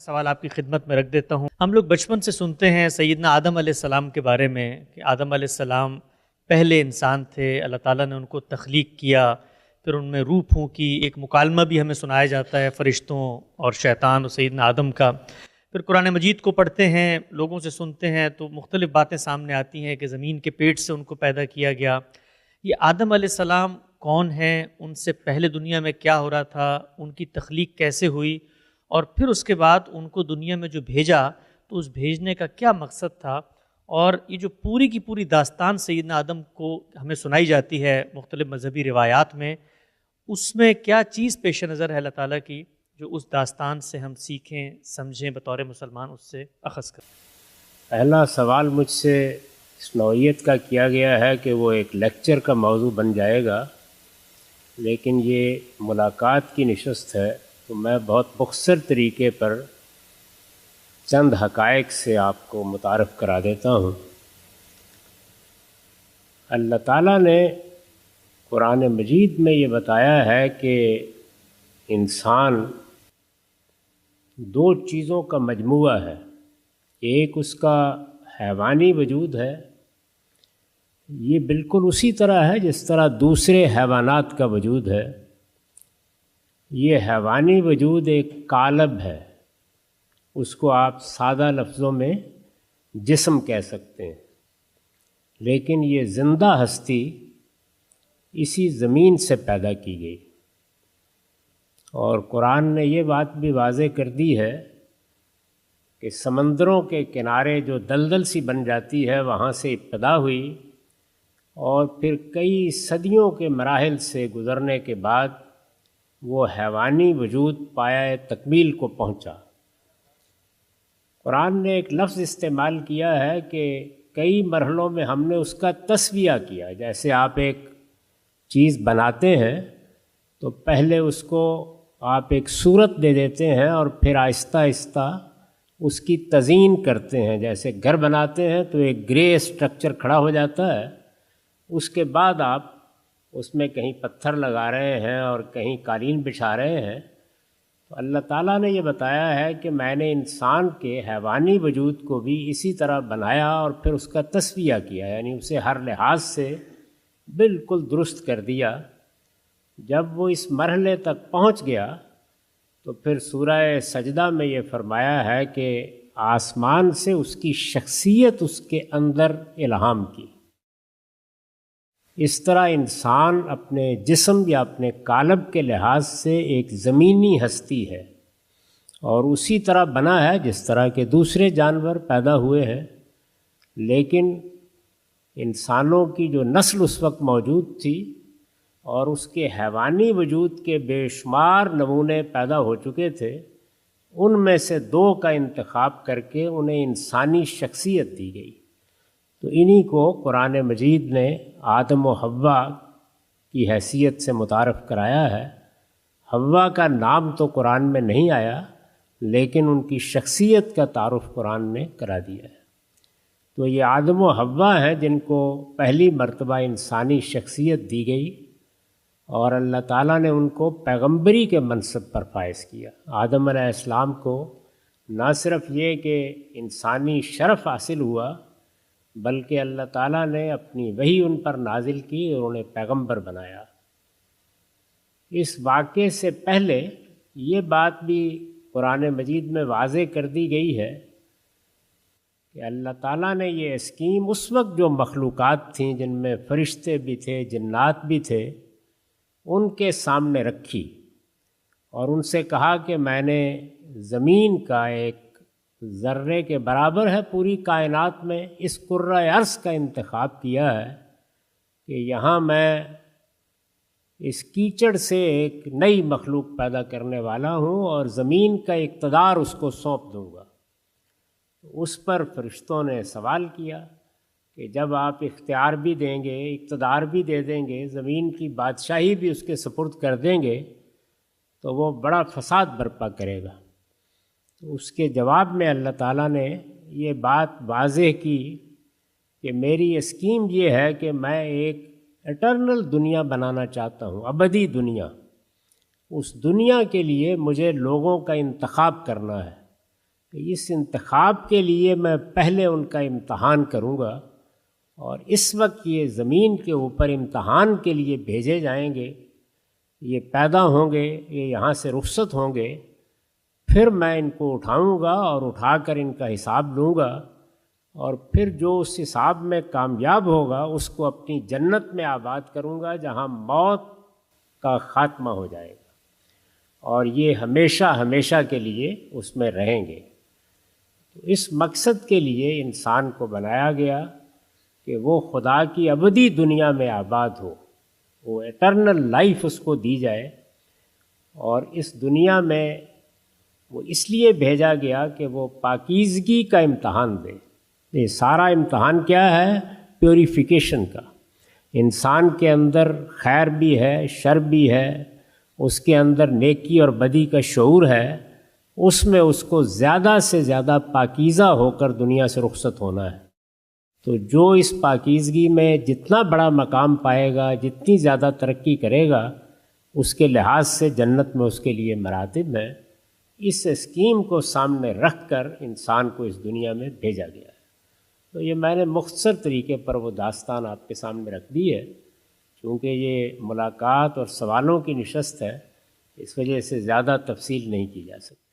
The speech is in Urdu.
سوال آپ کی خدمت میں رکھ دیتا ہوں۔ ہم لوگ بچپن سے سنتے ہیں سیدنا آدم علیہ السلام کے بارے میں کہ آدم علیہ السلام پہلے انسان تھے، اللہ تعالیٰ نے ان کو تخلیق کیا، پھر ان میں روح پھونکی۔ ایک مکالمہ بھی ہمیں سنایا جاتا ہے فرشتوں اور شیطان اور سیدنا آدم کا۔ پھر قرآن مجید کو پڑھتے ہیں، لوگوں سے سنتے ہیں تو مختلف باتیں سامنے آتی ہیں کہ زمین کے پیٹ سے ان کو پیدا کیا گیا۔ یہ آدم علیہ السلام کون ہیں؟ ان سے پہلے دنیا میں کیا ہو رہا تھا؟ ان کی تخلیق کیسے ہوئی؟ اور پھر اس کے بعد ان کو دنیا میں جو بھیجا تو اس بھیجنے کا کیا مقصد تھا؟ اور یہ جو پوری کی پوری داستان سیدنا آدم کو ہمیں سنائی جاتی ہے مختلف مذہبی روایات میں، اس میں کیا چیز پیش نظر ہے اللہ تعالیٰ کی جو اس داستان سے ہم سیکھیں، سمجھیں، بطور مسلمان اس سے اخذ کریں؟ پہلا سوال مجھ سے اس نوعیت کا کیا گیا ہے کہ وہ ایک لیکچر کا موضوع بن جائے گا، لیکن یہ ملاقات کی نشست ہے تو میں بہت مختصر طریقے پر چند حقائق سے آپ کو متعارف کرا دیتا ہوں۔ اللہ تعالیٰ نے قرآن مجید میں یہ بتایا ہے کہ انسان دو چیزوں کا مجموعہ ہے، ایک اس کا حیوانی وجود ہے، یہ بالکل اسی طرح ہے جس طرح دوسرے حیوانات کا وجود ہے۔ یہ حیوانی وجود ایک قالب ہے، اس کو آپ سادہ لفظوں میں جسم کہہ سکتے ہیں، لیکن یہ زندہ ہستی اسی زمین سے پیدا کی گئی۔ اور قرآن نے یہ بات بھی واضح کر دی ہے کہ سمندروں کے کنارے جو دلدل سی بن جاتی ہے وہاں سے ابتدا ہوئی اور پھر کئی صدیوں کے مراحل سے گزرنے کے بعد وہ حیوانی وجود پایہ تکمیل کو پہنچا۔ قرآن نے ایک لفظ استعمال کیا ہے کہ کئی مرحلوں میں ہم نے اس کا تسویہ کیا۔ جیسے آپ ایک چیز بناتے ہیں تو پہلے اس کو آپ ایک صورت دے دیتے ہیں اور پھر آہستہ آہستہ اس کی تزئین کرتے ہیں۔ جیسے گھر بناتے ہیں تو ایک گرے اسٹرکچر کھڑا ہو جاتا ہے، اس کے بعد آپ اس میں کہیں پتھر لگا رہے ہیں اور کہیں قالین بچھا رہے ہیں۔ تو اللہ تعالیٰ نے یہ بتایا ہے کہ میں نے انسان کے حیوانی وجود کو بھی اسی طرح بنایا اور پھر اس کا تسویہ کیا، یعنی اسے ہر لحاظ سے بالکل درست کر دیا۔ جب وہ اس مرحلے تک پہنچ گیا تو پھر سورہ سجدہ میں یہ فرمایا ہے کہ آسمان سے اس کی شخصیت اس کے اندر الہام کی۔ اس طرح انسان اپنے جسم یا اپنے قالب کے لحاظ سے ایک زمینی ہستی ہے اور اسی طرح بنا ہے جس طرح کے دوسرے جانور پیدا ہوئے ہیں، لیکن انسانوں کی جو نسل اس وقت موجود تھی اور اس کے حیوانی وجود کے بے شمار نمونے پیدا ہو چکے تھے، ان میں سے دو کا انتخاب کر کے انہیں انسانی شخصیت دی گئی۔ تو انہی کو قرآن مجید نے آدم و حوا کی حیثیت سے متعارف کرایا ہے۔ حوا کا نام تو قرآن میں نہیں آیا، لیکن ان کی شخصیت کا تعارف قرآن نے کرا دیا ہے۔ تو یہ آدم و حوا ہیں جن کو پہلی مرتبہ انسانی شخصیت دی گئی اور اللہ تعالیٰ نے ان کو پیغمبری کے منصب پر فائز کیا۔ آدم علیہ السلام کو نہ صرف یہ کہ انسانی شرف حاصل ہوا، بلکہ اللہ تعالیٰ نے اپنی وحی ان پر نازل کی اور انہیں پیغمبر بنایا۔ اس واقعے سے پہلے یہ بات بھی قرآن مجید میں واضح کر دی گئی ہے کہ اللہ تعالیٰ نے یہ اسکیم اس وقت جو مخلوقات تھیں جن میں فرشتے بھی تھے، جنات بھی تھے، ان کے سامنے رکھی اور ان سے کہا کہ میں نے زمین کا ایک ذرے کے برابر ہے پوری کائنات میں اس کرۂ ارض کا انتخاب کیا ہے کہ یہاں میں اس کیچڑ سے ایک نئی مخلوق پیدا کرنے والا ہوں اور زمین کا اقتدار اس کو سونپ دوں گا۔ اس پر فرشتوں نے سوال کیا کہ جب آپ اختیار بھی دیں گے، اقتدار بھی دے دیں گے، زمین کی بادشاہی بھی اس کے سپرد کر دیں گے تو وہ بڑا فساد برپا کرے گا۔ تو اس کے جواب میں اللہ تعالیٰ نے یہ بات واضح کی کہ میری اسکیم یہ ہے کہ میں ایک اٹرنل دنیا بنانا چاہتا ہوں، ابدی دنیا۔ اس دنیا کے لیے مجھے لوگوں کا انتخاب کرنا ہے کہ اس انتخاب کے لیے میں پہلے ان کا امتحان کروں گا، اور اس وقت یہ زمین کے اوپر امتحان کے لیے بھیجے جائیں گے، یہ پیدا ہوں گے، یہ یہاں سے رخصت ہوں گے، پھر میں ان کو اٹھاؤں گا اور اٹھا کر ان کا حساب لوں گا، اور پھر جو اس حساب میں کامیاب ہوگا اس کو اپنی جنت میں آباد کروں گا، جہاں موت کا خاتمہ ہو جائے گا، اور یہ ہمیشہ ہمیشہ کے لیے اس میں رہیں گے۔ تو اس مقصد کے لیے انسان کو بنایا گیا کہ وہ خدا کی ابدی دنیا میں آباد ہو، وہ ایٹرنل لائف اس کو دی جائے، اور اس دنیا میں وہ اس لیے بھیجا گیا کہ وہ پاکیزگی کا امتحان دے۔ یہ سارا امتحان کیا ہے؟ پیوریفیکیشن کا۔ انسان کے اندر خیر بھی ہے، شر بھی ہے، اس کے اندر نیکی اور بدی کا شعور ہے، اس میں اس کو زیادہ سے زیادہ پاکیزہ ہو کر دنیا سے رخصت ہونا ہے۔ تو جو اس پاکیزگی میں جتنا بڑا مقام پائے گا، جتنی زیادہ ترقی کرے گا، اس کے لحاظ سے جنت میں اس کے لیے مراتب ہیں۔ اس اسکیم کو سامنے رکھ کر انسان کو اس دنیا میں بھیجا گیا ہے۔ تو یہ میں نے مختصر طریقے پر وہ داستان آپ کے سامنے رکھ دی ہے، چونکہ یہ ملاقات اور سوالوں کی نشست ہے، اس وجہ سے زیادہ تفصیل نہیں کی جا سکتی۔